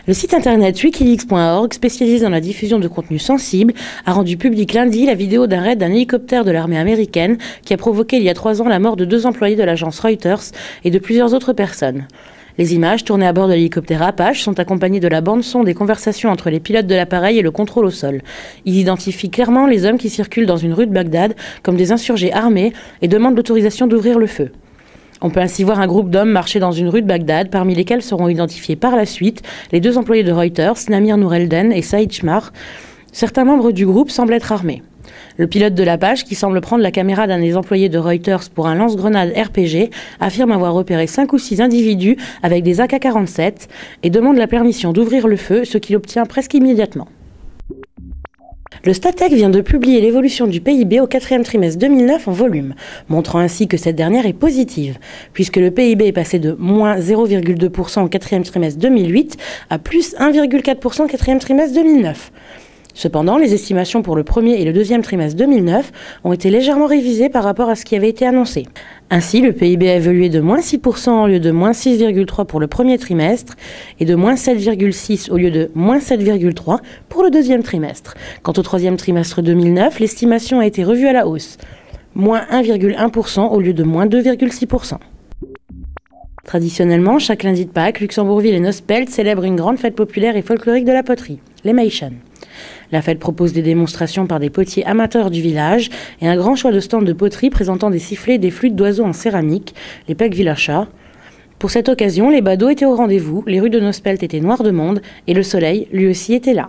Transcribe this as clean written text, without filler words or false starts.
Le site internet wikileaks.org, spécialisé dans la diffusion de contenus sensibles, a rendu public lundi la vidéo d'un raid d'un hélicoptère de l'armée américaine qui a provoqué il y a 3 ans la mort de 2 employés de l'agence Reuters et de plusieurs autres personnes. Les images, tournées à bord de l'hélicoptère Apache, sont accompagnées de la bande-son des conversations entre les pilotes de l'appareil et le contrôle au sol. Ils identifient clairement les hommes qui circulent dans une rue de Bagdad comme des insurgés armés et demandent l'autorisation d'ouvrir le feu. On peut ainsi voir un groupe d'hommes marcher dans une rue de Bagdad, parmi lesquels seront identifiés par la suite les 2 employés de Reuters, Namir Nourelden et Saïd Chmar. Certains membres du groupe semblent être armés. Le pilote de l'Apache, qui semble prendre la caméra d'un des employés de Reuters pour un lance-grenade RPG, affirme avoir repéré 5 ou 6 individus avec des AK-47 et demande la permission d'ouvrir le feu, ce qu'il obtient presque immédiatement. Le Statec vient de publier l'évolution du PIB au 4e trimestre 2009 en volume, montrant ainsi que cette dernière est positive, puisque le PIB est passé de moins 0,2% au 4e trimestre 2008 à plus 1,4% au 4e trimestre 2009. Cependant, les estimations pour le premier et le 2e trimestre 2009 ont été légèrement révisées par rapport à ce qui avait été annoncé. Ainsi, le PIB a évolué de moins 6% au lieu de moins 6,3% pour le premier trimestre et de moins 7,6% au lieu de moins 7,3% pour le 2e trimestre. Quant au 3e trimestre 2009, l'estimation a été revue à la hausse, moins 1,1% au lieu de moins 2,6%. Traditionnellement, chaque lundi de Pâques, Luxembourgville et Nospelt célèbrent une grande fête populaire et folklorique de la poterie, les Meishan. La fête propose des démonstrations par des potiers amateurs du village et un grand choix de stands de poterie présentant des sifflets et des flûtes d'oiseaux en céramique, les Pegvilacha. Pour cette occasion, les badauds étaient au rendez-vous, les rues de Nospelt étaient noires de monde et le soleil, lui aussi, était là.